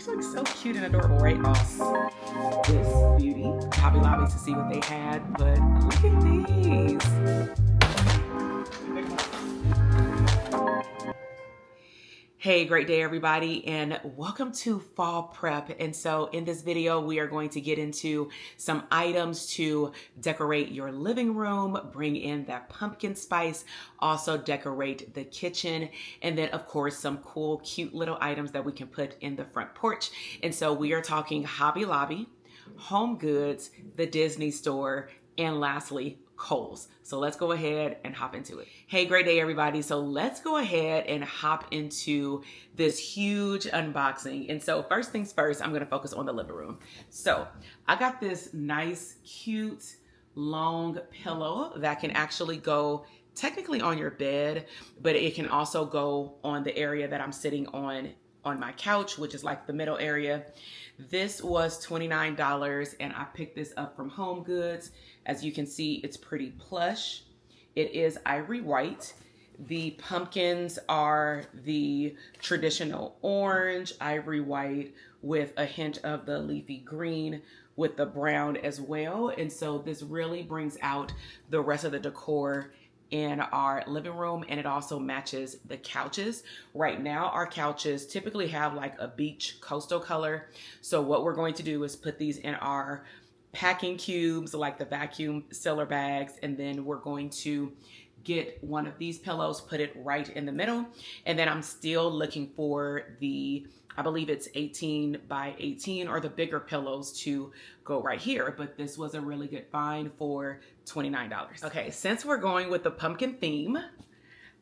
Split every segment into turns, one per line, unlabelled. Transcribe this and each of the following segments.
This looks so cute and adorable, right, boss? This beauty. Hobby Lobby to see what they had, but look at these. Hey, great day everybody, and welcome to Fall Prep. And so in this video, we are going to get into some items to decorate your living room, bring in that pumpkin spice, also decorate the kitchen, and then of course, some cool, cute little items that we can put in the front porch. And so we are talking Hobby Lobby, HomeGoods, the Disney store, and lastly, Kohl's. So let's go ahead and hop into it. Hey, great day everybody. So let's go ahead and hop into this huge unboxing. And so first things first, I'm gonna focus on the living room. So I got this nice, cute, long pillow that can actually go technically on your bed, but it can also go on the area that I'm sitting on my couch, which is like the middle area. This was $29 and I picked this up from HomeGoods. As you can see, it's pretty plush. It is ivory white. The pumpkins are the traditional orange, ivory white with a hint of the leafy green with the brown as well. And so this really brings out the rest of the decor in our living room, and it also matches the couches. Right now, our couches typically have like a beach coastal color. So what we're going to do is put these in our packing cubes, like the vacuum sealer bags, and then we're going to get one of these pillows, put it right in the middle. And then I'm still looking for the, I believe it's 18 by 18 or the bigger pillows to go right here. But this was a really good find for $29. Okay, since we're going with the pumpkin theme,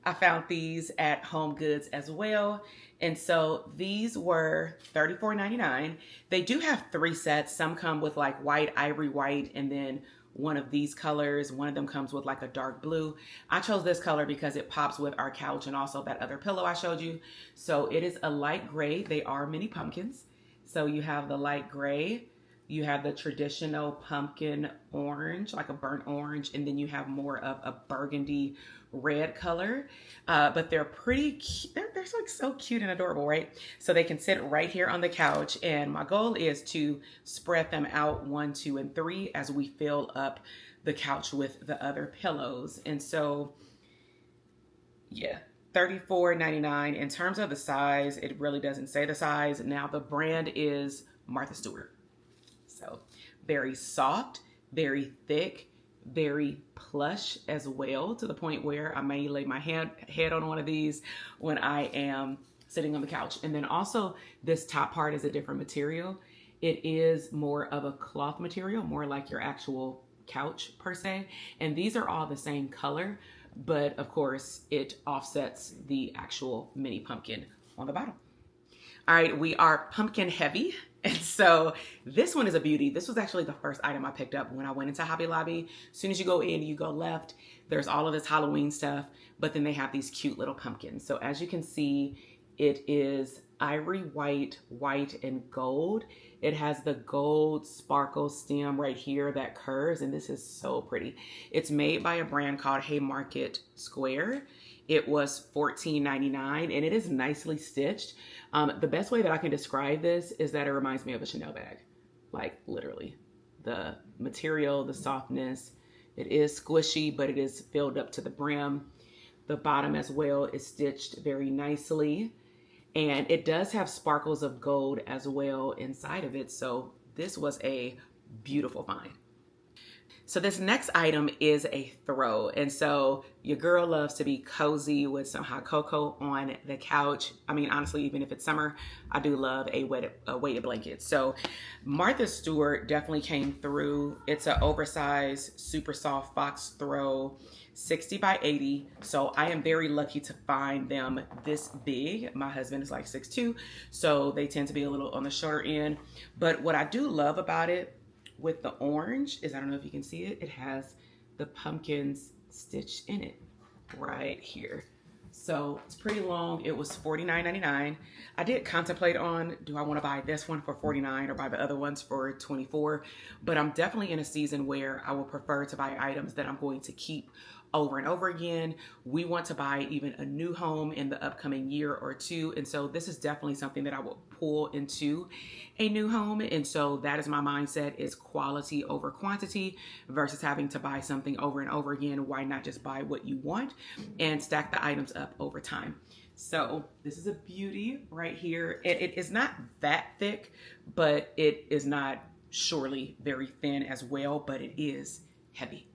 I found these at HomeGoods as well. And so these were $34.99. They do have 3 sets. Some come with like white, ivory white, and then one of these colors. One of them comes with like a dark blue. I chose this color because it pops with our couch and also that other pillow I showed you. So it is a light gray. They are mini pumpkins. So you have the light gray, you have the traditional pumpkin orange, like a burnt orange, and then you have more of a burgundy red color. But they're pretty cute. They're like so cute and adorable, right? So they can sit right here on the couch, and my goal is to spread them out 1, 2, and 3 as we fill up the couch with the other pillows. And so, yeah. $34.99. In terms of the size, it really doesn't say the size. Now the brand is Martha Stewart. So very soft, very thick, very plush as well, to the point where I may lay my head on one of these when I am sitting on the couch. And then also this top part is a different material. It is more of a cloth material, more like your actual couch per se. And these are all the same color, but of course it offsets the actual mini pumpkin on the bottom. All right, we are pumpkin heavy. And so this one is a beauty. This was actually the first item I picked up when I went into Hobby Lobby. As soon as you go in, you go left, there's all of this Halloween stuff, but then they have these cute little pumpkins. So as you can see, it is ivory white, white, and gold. It has the gold sparkle stem right here that curves, and this is so pretty. It's made by a brand called Haymarket Square. It was $14.99 and it is nicely stitched. The best way that I can describe this is that it reminds me of a Chanel bag. Like literally. The material, the softness, it is squishy, but it is filled up to the brim. The bottom as well is stitched very nicely. And it does have sparkles of gold as well inside of it. So this was a beautiful find. So this next item is a throw. And so your girl loves to be cozy with some hot cocoa on the couch. I mean, honestly, even if it's summer, I do love a weighted blanket. So Martha Stewart definitely came through. It's an oversized, super soft box throw, 60 by 80. So I am very lucky to find them this big. My husband is like 6'2", so they tend to be a little on the shorter end. But what I do love about it with the orange is, I don't know if you can see it, it has the pumpkins stitched in it right here. So it's pretty long. It was $49.99. I did contemplate on, do I want to buy this one for $49 or buy the other ones for $24? But I'm definitely in a season where I will prefer to buy items that I'm going to keep over and over again. We want to buy even a new home in the upcoming year or two. And so this is definitely something that I will pull into a new home. And so that is my mindset, is quality over quantity versus having to buy something over and over again. Why not just buy what you want and stack the items up over time? So this is a beauty right here. It is not that thick, but it is not surely very thin as well, but it is heavy.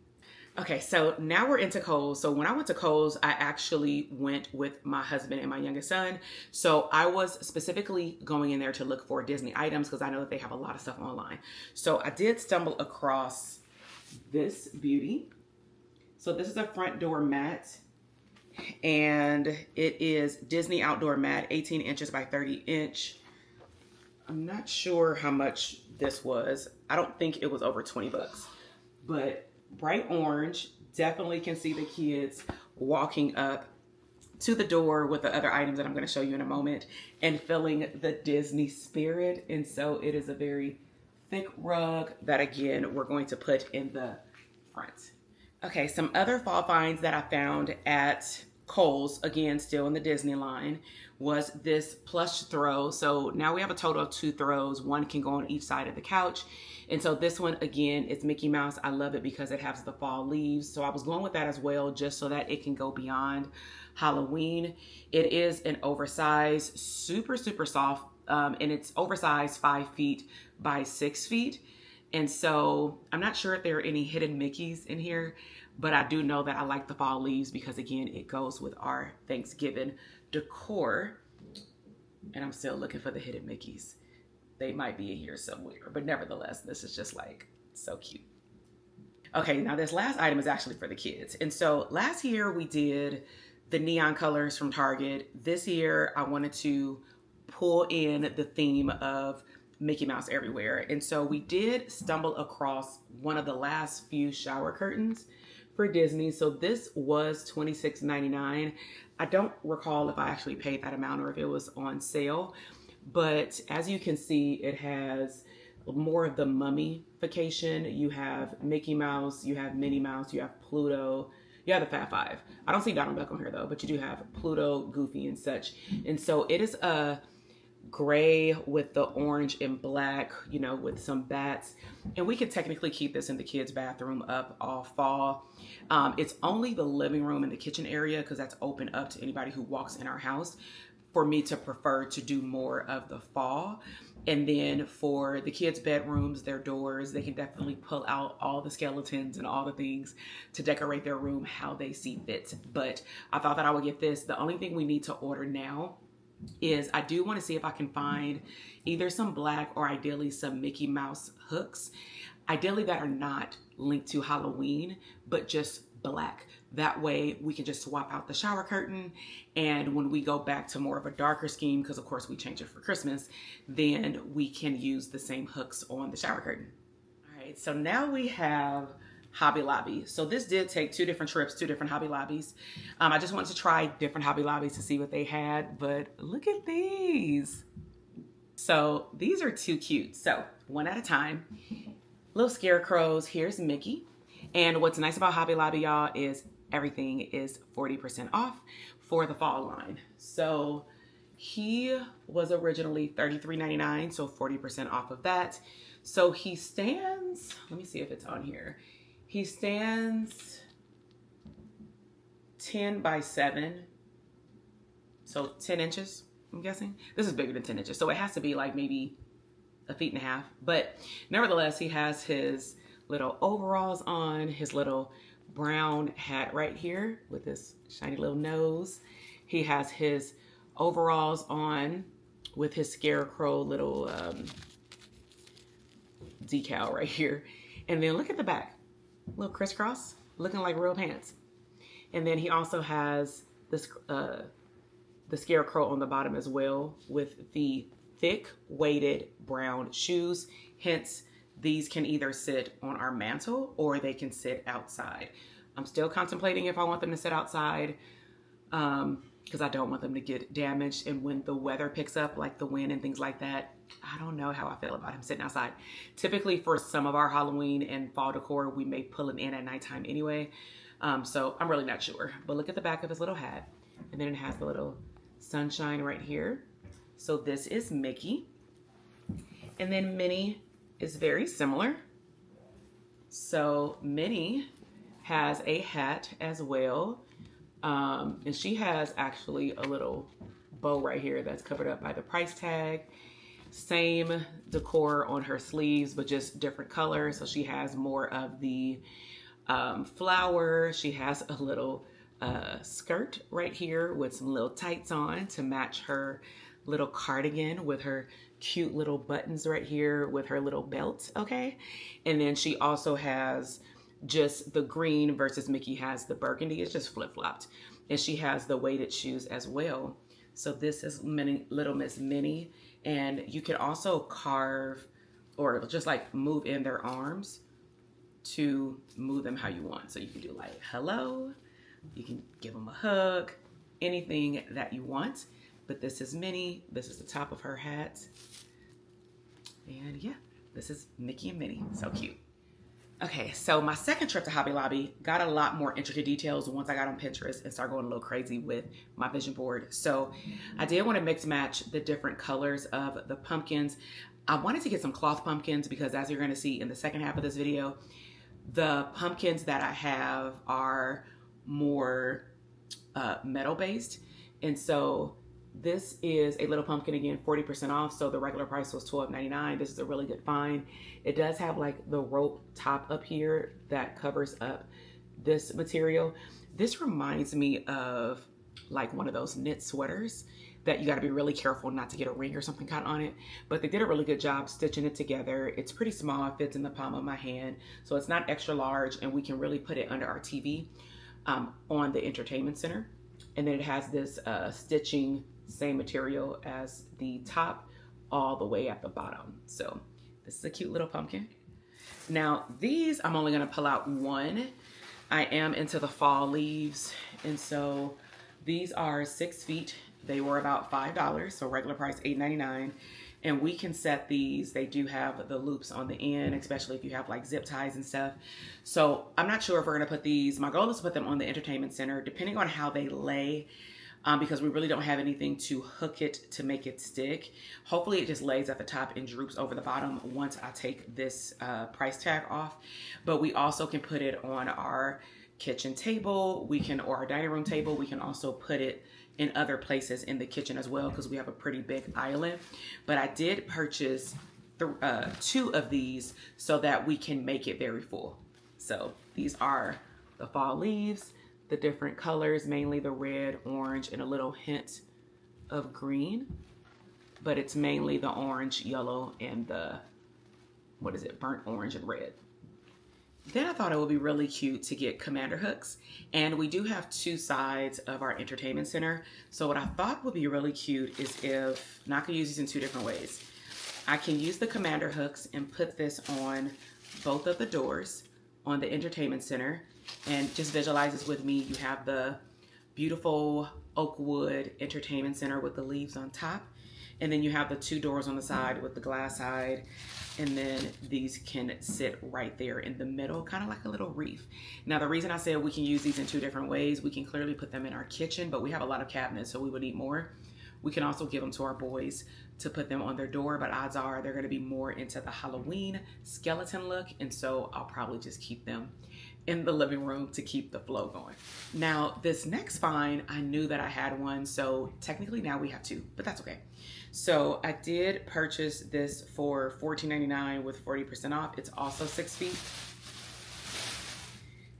Okay, so now we're into Kohl's. So when I went to Kohl's, I actually went with my husband and my youngest son. So I was specifically going in there to look for Disney items because I know that they have a lot of stuff online. So I did stumble across this beauty. So this is a front door mat, and it is Disney outdoor mat, 18 inches by 30 inch. I'm not sure how much this was. I don't think it was over 20 bucks, but bright orange. Definitely can see the kids walking up to the door with the other items that I'm going to show you in a moment and feeling the Disney spirit. And so it is a very thick rug that, again, we're going to put in the front. Okay, some other fall finds that I found at Kohl's, again, still in the Disney line, was this plush throw. So now we have a total of 2 throws. One can go on each side of the couch. And so this one, again, it's Mickey Mouse. I love it because it has the fall leaves. So I was going with that as well, just so that it can go beyond Halloween. It is an oversized, super, super soft, and it's oversized 5 feet by 6 feet. And so I'm not sure if there are any hidden Mickeys in here, but I do know that I like the fall leaves because, again, it goes with our Thanksgiving decor. And I'm still looking for the hidden Mickeys. They might be in here somewhere, but nevertheless, this is just like so cute. Okay, now this last item is actually for the kids. And so last year we did the neon colors from Target. This year I wanted to pull in the theme of Mickey Mouse everywhere. And so we did stumble across one of the last few shower curtains for Disney. So this was $26.99. I don't recall if I actually paid that amount or if it was on sale, but as you can see, it has more of the mummification. You have Mickey Mouse, you have Minnie Mouse, you have Pluto, you have the Fat Five. I don't see Donald Duck on here though, but you do have Pluto, Goofy, and such. And so it is a gray with the orange and black, you know, with some bats. And we could technically keep this in the kids' bathroom up all fall. It's only the living room and the kitchen area because that's open up to anybody who walks in our house. For me to prefer to do more of the fall. And then for the kids' bedrooms, their doors, they can definitely pull out all the skeletons and all the things to decorate their room how they see fit. But I thought that I would get this. The only thing we need to order now is I do want to see if I can find either some black or ideally some Mickey Mouse hooks, ideally that are not linked to Halloween, but just black. That way we can just swap out the shower curtain, and when we go back to more of a darker scheme, because of course we change it for Christmas, then we can use the same hooks on the shower curtain. All right, so now we have Hobby Lobby. So this did take 2 different trips, 2 different Hobby Lobbies. I just wanted to try different Hobby Lobbies to see what they had, but look at these. So these are too cute. So one at a time. Little scarecrows. Here's Mickey. And what's nice about Hobby Lobby, y'all, is everything is 40% off for the fall line. So he was originally $33.99, so 40% off of that. So he stands, let me see if it's on here. He stands 10 by 7, so 10 inches, I'm guessing. This is bigger than 10 inches, so it has to be like maybe 1.5 feet. But nevertheless, he has his little overalls on, his little brown hat right here with this shiny little nose. He has his overalls on with his scarecrow little decal right here. And then look at the back, little crisscross, looking like real pants. And then he also has this the scarecrow on the bottom as well with the thick weighted brown shoes. Hence, these can either sit on our mantle or they can sit outside. I'm still contemplating if I want them to sit outside because I don't want them to get damaged. And when the weather picks up, like the wind and things like that, I don't know how I feel about him sitting outside. Typically for some of our Halloween and fall decor, we may pull him in at nighttime anyway. So I'm really not sure. But look at the back of his little hat. And then it has the little sunshine right here. So this is Mickey. And then Minnie is very similar. So Minnie has a hat as well. And she has actually a little bow right here that's covered up by the price tag. Same decor on her sleeves, but just different colors. So she has more of the flower. She has a little skirt right here with some little tights on to match her little cardigan with her cute little buttons right here with her little belt, okay? And then she also has just the green versus Mickey has the burgundy. It's just flip-flopped. And she has the weighted shoes as well. So this is Little Miss Minnie. And you can also carve or just like move in their arms to move them how you want. So you can do like hello, you can give them a hug, anything that you want. But this is Minnie. This is the top of her hat. And yeah, this is Mickey and Minnie. So cute. Okay, so my second trip to Hobby Lobby got a lot more intricate details once I got on Pinterest and started going a little crazy with my vision board. So I did want to mix match the different colors of the pumpkins. I wanted to get some cloth pumpkins because, as you're going to see in the second half of this video, the pumpkins that I have are more metal based. And so this is a little pumpkin, again, 40% off. So the regular price was $12.99. This is a really good find. It does have like the rope top up here that covers up this material. This reminds me of like one of those knit sweaters that you got to be really careful not to get a ring or something caught on it. But they did a really good job stitching it together. It's pretty small. It fits in the palm of my hand. So it's not extra large, and we can really put it under our TV on the entertainment center. And then it has this stitching, same material as the top, all the way at the bottom. So this is a cute little pumpkin. Now these, I'm only gonna pull out one. I am into the fall leaves. And so these are 6 feet. They were about $5, so regular price $8.99. And we can set these, they do have the loops on the end, especially if you have like zip ties and stuff. So I'm not sure if we're gonna put these, my goal is to put them on the entertainment center, depending on how they lay, because we really don't have anything to hook it to make it stick. Hopefully it just lays at the top and droops over the bottom once I take this price tag off. But we also can put it on our kitchen table, or our dining room table. We can also put it in other places in the kitchen as well, because we have a pretty big island. But I did purchase 2 of these so that we can make it very full. So these are the fall leaves, the different colors, mainly the red, orange, and a little hint of green. But it's mainly the orange, yellow, and the, what is it, burnt orange and red. Then I thought it would be really cute to get commander hooks. And we do have 2 sides of our entertainment center. So what I thought would be really cute is if, and I can use these in 2 different ways. I can use the commander hooks and put this on both of the doors on the entertainment center. And just visualize this with me. You have the beautiful oak wood entertainment center with the leaves on top. And then you have the 2 doors on the side with the glass side. And then these can sit right there in the middle, kind of like a little reef. Now, the reason I said we can use these in 2 different ways, we can clearly put them in our kitchen, but we have a lot of cabinets, so we would need more. We can also give them to our boys to put them on their door, but odds are they're gonna be more into the Halloween skeleton look. And so I'll probably just keep them in the living room to keep the flow going. Now, this next find, I knew that I had one, so technically now we have 2, but that's okay. So I did purchase this for $14.99 with 40% off. It's also 6 feet.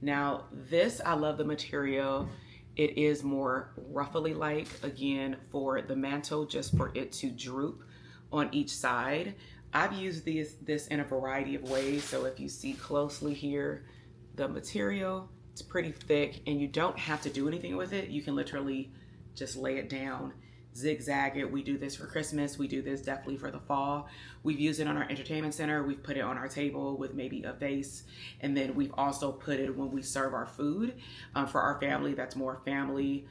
Now this, I love the material. It is more ruffly like, again, for the mantle, just for it to droop on each side. I've used this in a variety of ways. So if you see closely here, the material, it's pretty thick, and you don't have to do anything with it. You can literally just lay it down, zigzag it. We do this for Christmas. We do this definitely for the fall. We've used it on our entertainment center. We've put it on our table with maybe a vase. And then we've also put it when we serve our food. For our family, that's more family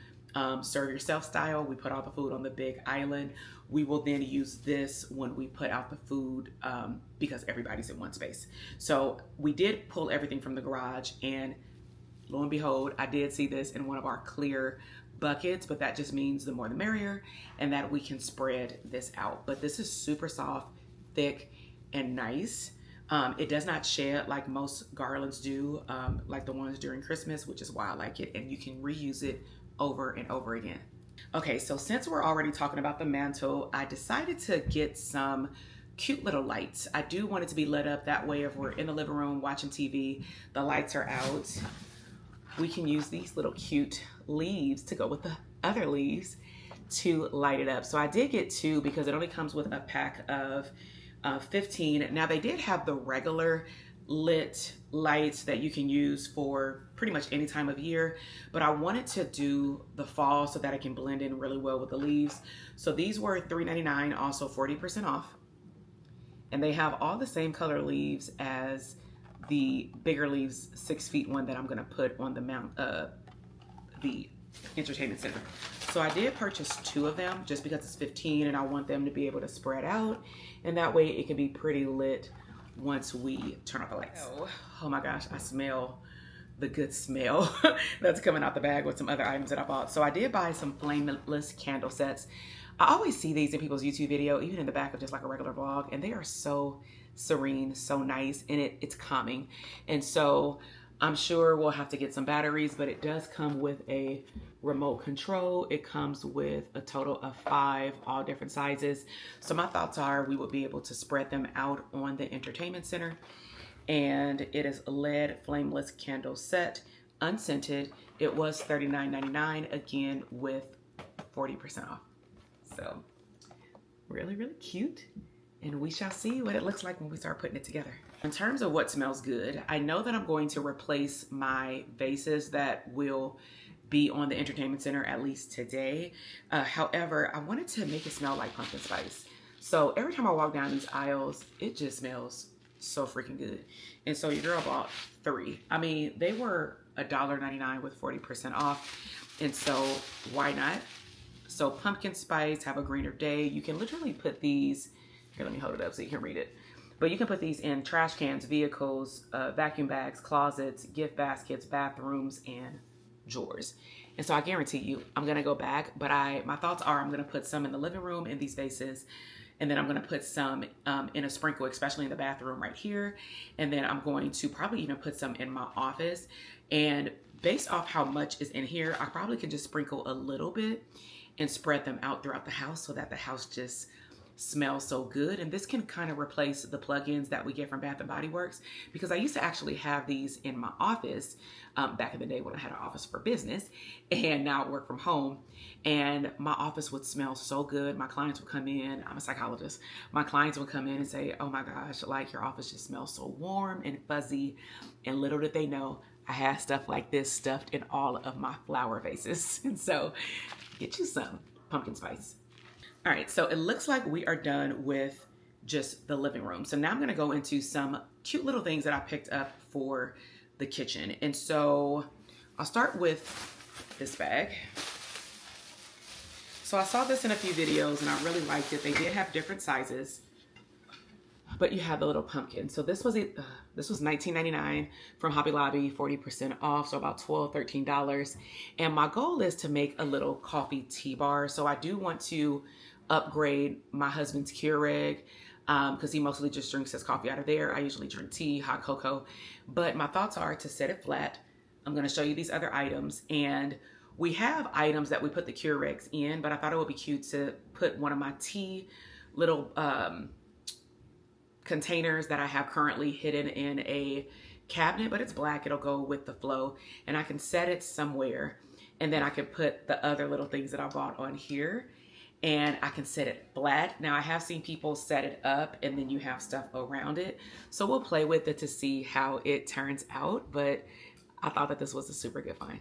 serve yourself style. We put all the food on the big island. We will then use this when we put out the food because everybody's in one space. So we did pull everything from the garage and lo and behold, I did see this in one of our clear buckets, but that just means the more the merrier, and that we can spread this out. But this is super soft, thick, and nice. It does not shed like most garlands do, like the ones during Christmas, which is why I like it, and you can reuse it over and over again. Okay, so since we're already talking about the mantle, I decided to get some cute little lights. I do want it to be lit up, that way if we're in the living room watching TV, the lights are out. We can use these little cute leaves to go with the other leaves to light it up. So I did get 2 because it only comes with a pack of 15. Now they did have the regular lit lights that you can use for pretty much any time of year, but I wanted to do the fall so that it can blend in really well with the leaves. So these were $3.99, also 40% off. And they have all the same color leaves as the bigger leaves 6 feet one that I'm gonna put on the entertainment center. So I did purchase 2 of them just because it's 15 and I want them to be able to spread out, and that way it can be pretty lit once we turn off the lights. Oh my gosh, I smell the good smell that's coming out the bag with some other items that I bought. So I did buy some flameless candle sets. I always see these in people's YouTube video, even in the back of just like a regular vlog, and they are so serene, so nice, and it's calming. And so I'm sure we'll have to get some batteries, but it does come with a remote control. It comes with a total of 5, all different sizes. So my thoughts are we would be able to spread them out on the entertainment center. And it is a LED flameless candle set, unscented. It was $39.99, again with 40% off. So really, really cute. And we shall see what it looks like when we start putting it together. In terms of what smells good, I know that I'm going to replace my vases that will be on the entertainment center at least today. However, I wanted to make it smell like pumpkin spice. So every time I walk down these aisles, it just smells so freaking good. And so your girl bought 3. I mean, they were $1.99 with 40% off. And so why not? So pumpkin spice, have a greener day. You can literally put these, here, let me hold it up so you can read it. But you can put these in trash cans, vehicles, vacuum bags, closets, gift baskets, bathrooms, and drawers. And so I guarantee you, I'm gonna go back, but my thoughts are I'm gonna put some in the living room in these vases, and then I'm gonna put some in a sprinkle, especially in the bathroom right here. And then I'm going to probably even put some in my office. And based off how much is in here, I probably can just sprinkle a little bit and spread them out throughout the house so that the house just smells so good. And this can kind of replace the plugins that we get from Bath & Body Works, because I used to actually have these in my office back in the day when I had an office for business, and now I work from home, and my office would smell so good. My clients would come in, I'm a psychologist, my clients would come in and say, oh my gosh, like your office just smells so warm and fuzzy. And little did they know I had stuff like this stuffed in all of my flower vases. And so get you some pumpkin spice. All right, so it looks like we are done with just the living room. So now I'm gonna go into some cute little things that I picked up for the kitchen. And so I'll start with this bag. So I saw this in a few videos and I really liked it. They did have different sizes, but you have the little pumpkin. So this was $19.99 from Hobby Lobby, 40% off, so about $12, $13. And my goal is to make a little coffee tea bar. So I do want to upgrade my husband's Keurig because he mostly just drinks his coffee out of there. I usually drink tea, hot cocoa, but my thoughts are to set it flat. I'm gonna show you these other items, and we have items that we put the Keurigs in, but I thought it would be cute to put one of my tea little containers that I have currently hidden in a cabinet, but it's black, it'll go with the flow, and I can set it somewhere, and then I can put the other little things that I bought on here, and I can set it flat. Now I have seen people set it up and then you have stuff around it, so we'll play with it to see how it turns out, but I thought that this was a super good find.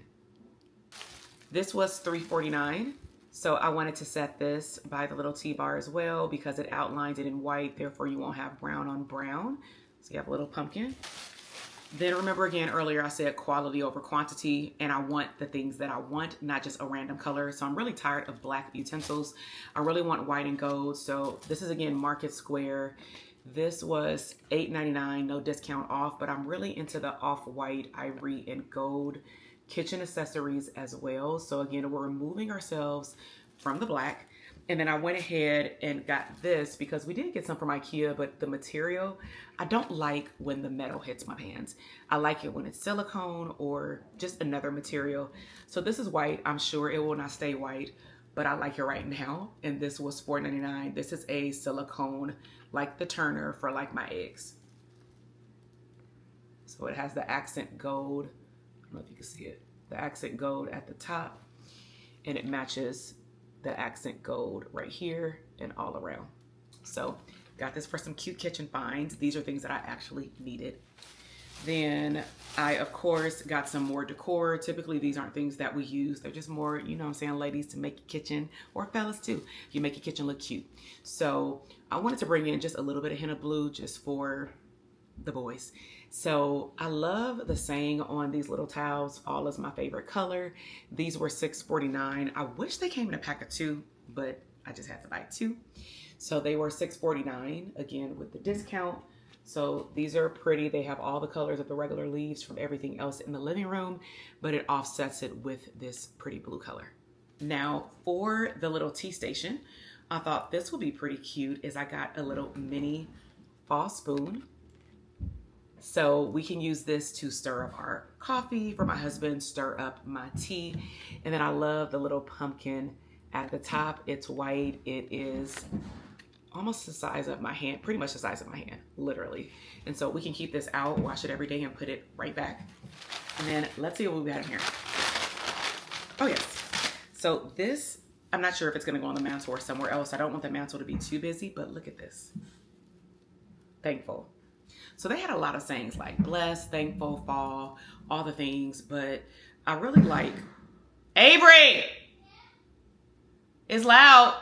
This was $3.49. So I wanted to set this by the little tea bar as well because it outlines it in white, therefore you won't have brown on brown. So you have a little pumpkin. Then remember again, earlier I said quality over quantity, and I want the things that I want, not just a random color. So I'm really tired of black utensils. I really want white and gold. So this is again Market Square. This was $8.99, no discount off, but I'm really into the off-white, ivory, and gold kitchen accessories as well. So again, we're removing ourselves from the black. And then I went ahead and got this because we did get some from IKEA, but the material, I don't like when the metal hits my hands. I like it when it's silicone or just another material. So this is white. I'm sure it will not stay white, but I like it right now. And this was $4.99. This is a silicone, like the turner for like my eggs. So it has the accent gold. I don't know if you can see it. The accent gold at the top, and it matches the accent gold right here and all around. So got this for some cute kitchen finds. These are things that I actually needed. Then I, of course, got some more decor. Typically, these aren't things that we use. They're just more, you know what I'm saying, ladies, to make your kitchen, or fellas too, you make your kitchen look cute. So I wanted to bring in just a little bit of hint of blue just for the boys. So I love the saying on these little towels, fall is my favorite color. These were $6.49. I wish they came in a pack of 2, but I just had to buy 2. So they were $6.49, again, with the discount. So these are pretty. They have all the colors of the regular leaves from everything else in the living room, but it offsets it with this pretty blue color. Now for the little tea station, I thought this would be pretty cute is I got a little mini fall spoon. So we can use this to stir up our coffee for my husband, stir up my tea. And then I love the little pumpkin at the top. It's white. It is almost the size of my hand, pretty much the size of my hand, literally. And so we can keep this out, wash it every day, and put it right back. And then let's see what we got in here. Oh yes. So this, I'm not sure if it's gonna go on the mantle or somewhere else. I don't want the mantle to be too busy, but look at this. Thankful. So they had a lot of sayings like blessed, thankful, fall, all the things, but I really like, Avery, it's loud.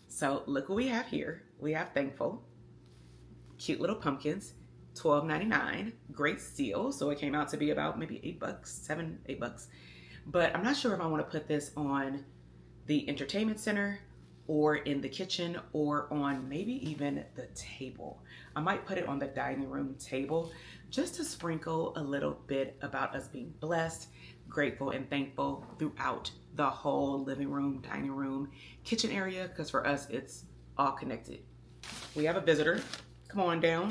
So look what we have here. We have thankful, cute little pumpkins, $12.99, great steal. So it came out to be about maybe $8, $7, $8. But I'm not sure if I want to put this on the entertainment center or in the kitchen or on maybe even the table. I might put it on the dining room table just to sprinkle a little bit about us being blessed, grateful, and thankful throughout the whole living room, dining room, kitchen area, because for us, it's all connected. We have a visitor. Come on down.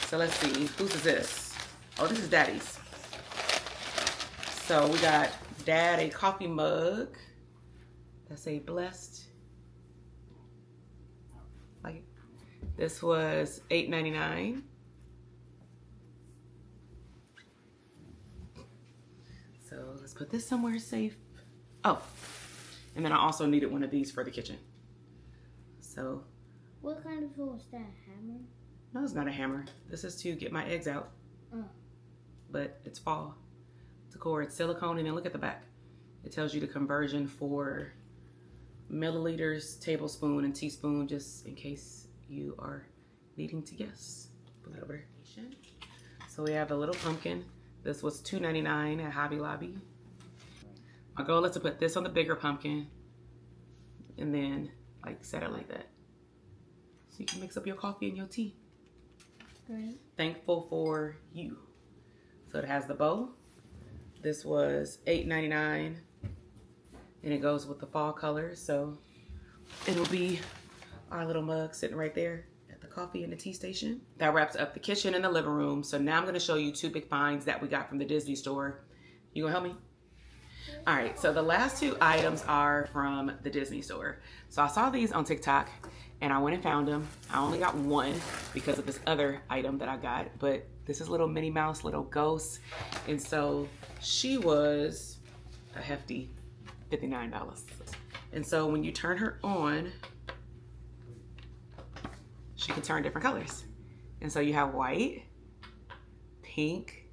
So let's see, whose is this? Oh, this is Daddy's. So we got Dad a coffee mug. That's a blessed. Like, this was $8.99. So let's put this somewhere safe. Oh, and then I also needed one of these for the kitchen. So.
What kind of tool is that? Hammer?
No, it's not a hammer. This is to get my eggs out.
Oh.
But it's fall decor. It's silicone, and then look at the back. It tells you the conversion for milliliters, tablespoon, and teaspoon, just in case you are needing to guess. Put that over there. So we have a little pumpkin. This was $2.99 at Hobby Lobby. My goal is to put this on the bigger pumpkin and then like set it like that. So you can mix up your coffee and your tea.
Great.
Thankful for you. So it has the bow. This was $8.99 and it goes with the fall colors. So it'll be our little mug sitting right there at the coffee and the tea station. That wraps up the kitchen and the living room. So now I'm gonna show you 2 big finds that we got from the Disney store. You gonna help me? All right, so the last 2 items are from the Disney store. So I saw these on TikTok and I went and found them. I only got one because of this other item that I got, but this is little Minnie Mouse, little ghost. And so she was a hefty $59. And so when you turn her on, she can turn different colors. And so you have white, pink,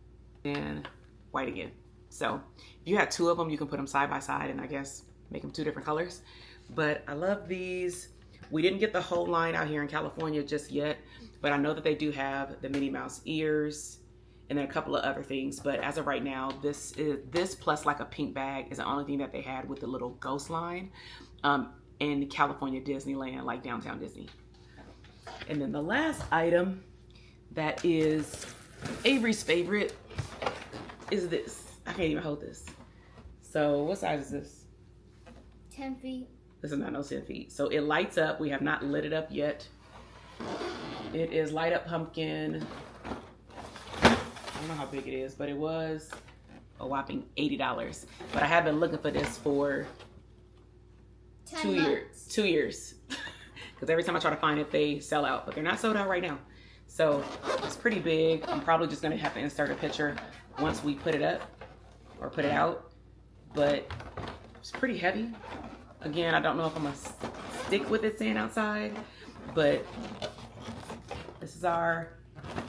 and white again. So if you have 2 of them, you can put them side by side and I guess make them 2 different colors. But I love these. We didn't get the whole line out here in California just yet, but I know that they do have the Minnie Mouse ears and then a couple of other things. But as of right now, this plus like a pink bag is the only thing that they had with the little ghost line in California Disneyland, like downtown Disney. And then the last item that is Avery's favorite is this. I can't even hold this. So what size is this?
10 feet.
This is not no 10 feet. So it lights up. We have not lit it up yet. It is light up pumpkin. I don't know how big it is, but it was a whopping $80. But I have been looking for this for 2 years. 2 years. Because every time I try to find it, they sell out. But they're not sold out right now. So it's pretty big. I'm probably just going to have to insert a picture once we put it up or put it out. But it's pretty heavy. Again, I don't know if I'm going to stick with it staying outside. But this is our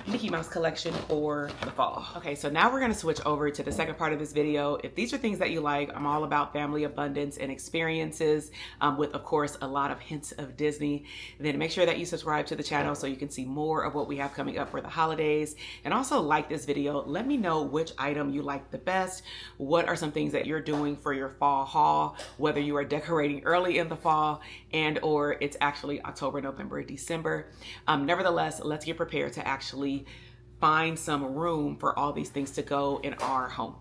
Mickey Mouse collection for the fall. Okay, so now we're gonna switch over to the second part of this video. If these are things that you like, I'm all about family abundance and experiences with, of course, a lot of hints of Disney. Then make sure that you subscribe to the channel so you can see more of what we have coming up for the holidays. And also like this video. Let me know which item you like the best. What are some things that you're doing for your fall haul, whether you are decorating early in the fall and or it's actually October, November, December. Nevertheless, let's get prepared to actually find some room for all these things to go in our home.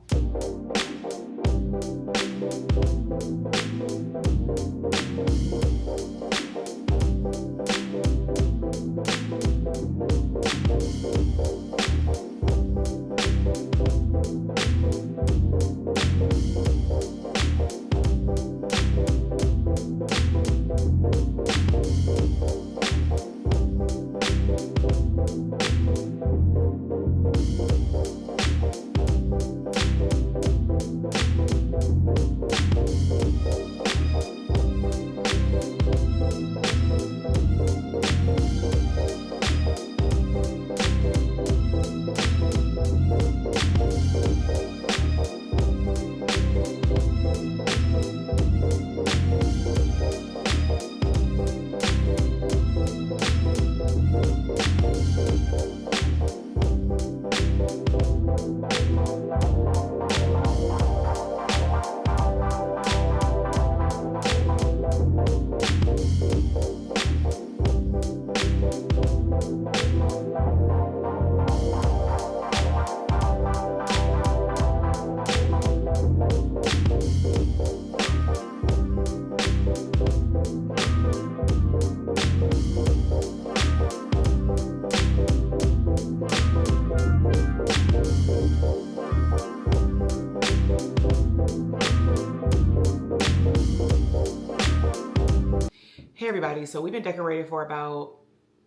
Hey everybody, so we've been decorating for about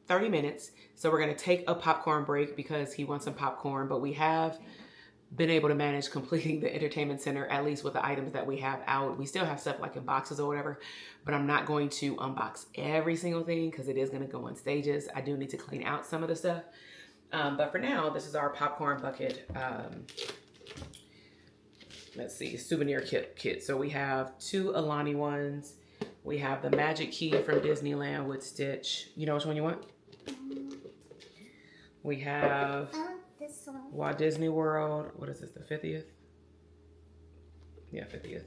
30 minutes. So we're gonna take a popcorn break because he wants some popcorn, but we have been able to manage completing the entertainment center, at least with the items that we have out. We still have stuff like in boxes or whatever, but I'm not going to unbox every single thing because it is gonna go in stages. I do need to clean out some of the stuff. But for now, this is our popcorn bucket. Let's see, souvenir kit. So we have 2 Alani ones. We have the Magic Key from Disneyland with Stitch. You know which one you want? We have
This one.
Walt Disney World. What is this, the 50th? Yeah, 50th.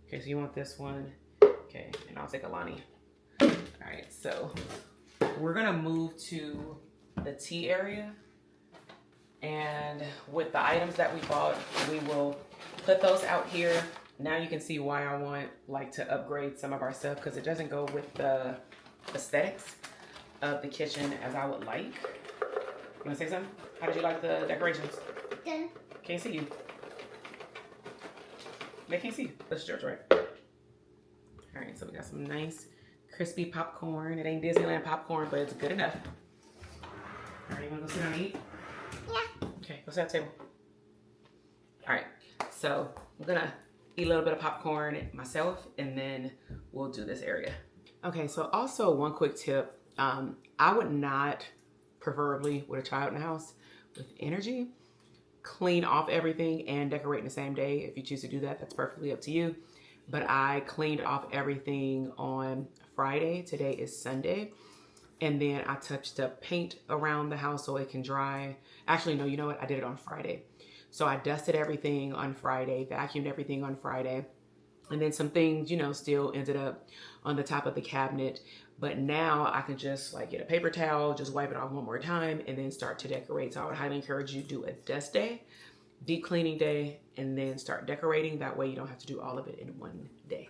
Okay, so you want this one. Okay, and I'll take Alani. All right, so we're gonna move to the tea area. And with the items that we bought, we will put those out here. Now you can see why I want to upgrade some of our stuff because it doesn't go with the aesthetics of the kitchen as I would like. You want to say something? How did you like the decorations?
Good.
Can't see you. They can't see you. That's George, right? All right, so we got some nice crispy popcorn. It ain't Disneyland popcorn, but it's good enough. All right, you want to go sit down and eat?
Yeah.
Okay, go sit at the table. All right, so I'm gonna eat a little bit of popcorn myself, and then we'll do this area. Okay, so also one quick tip. I would not, preferably with a child in the house, with energy, clean off everything and decorate in the same day. If you choose to do that, that's perfectly up to you. But I cleaned off everything on Friday. Today is Sunday. And then I touched up paint around the house so it can dry. Actually, no, you know what? I did it on Friday. So I dusted everything on Friday, vacuumed everything on Friday. And then some things, you know, still ended up on the top of the cabinet. But now I can just like get a paper towel, just wipe it off one more time, and then start to decorate. So I would highly encourage you to do a dust day, deep cleaning day, and then start decorating. That way you don't have to do all of it in one day.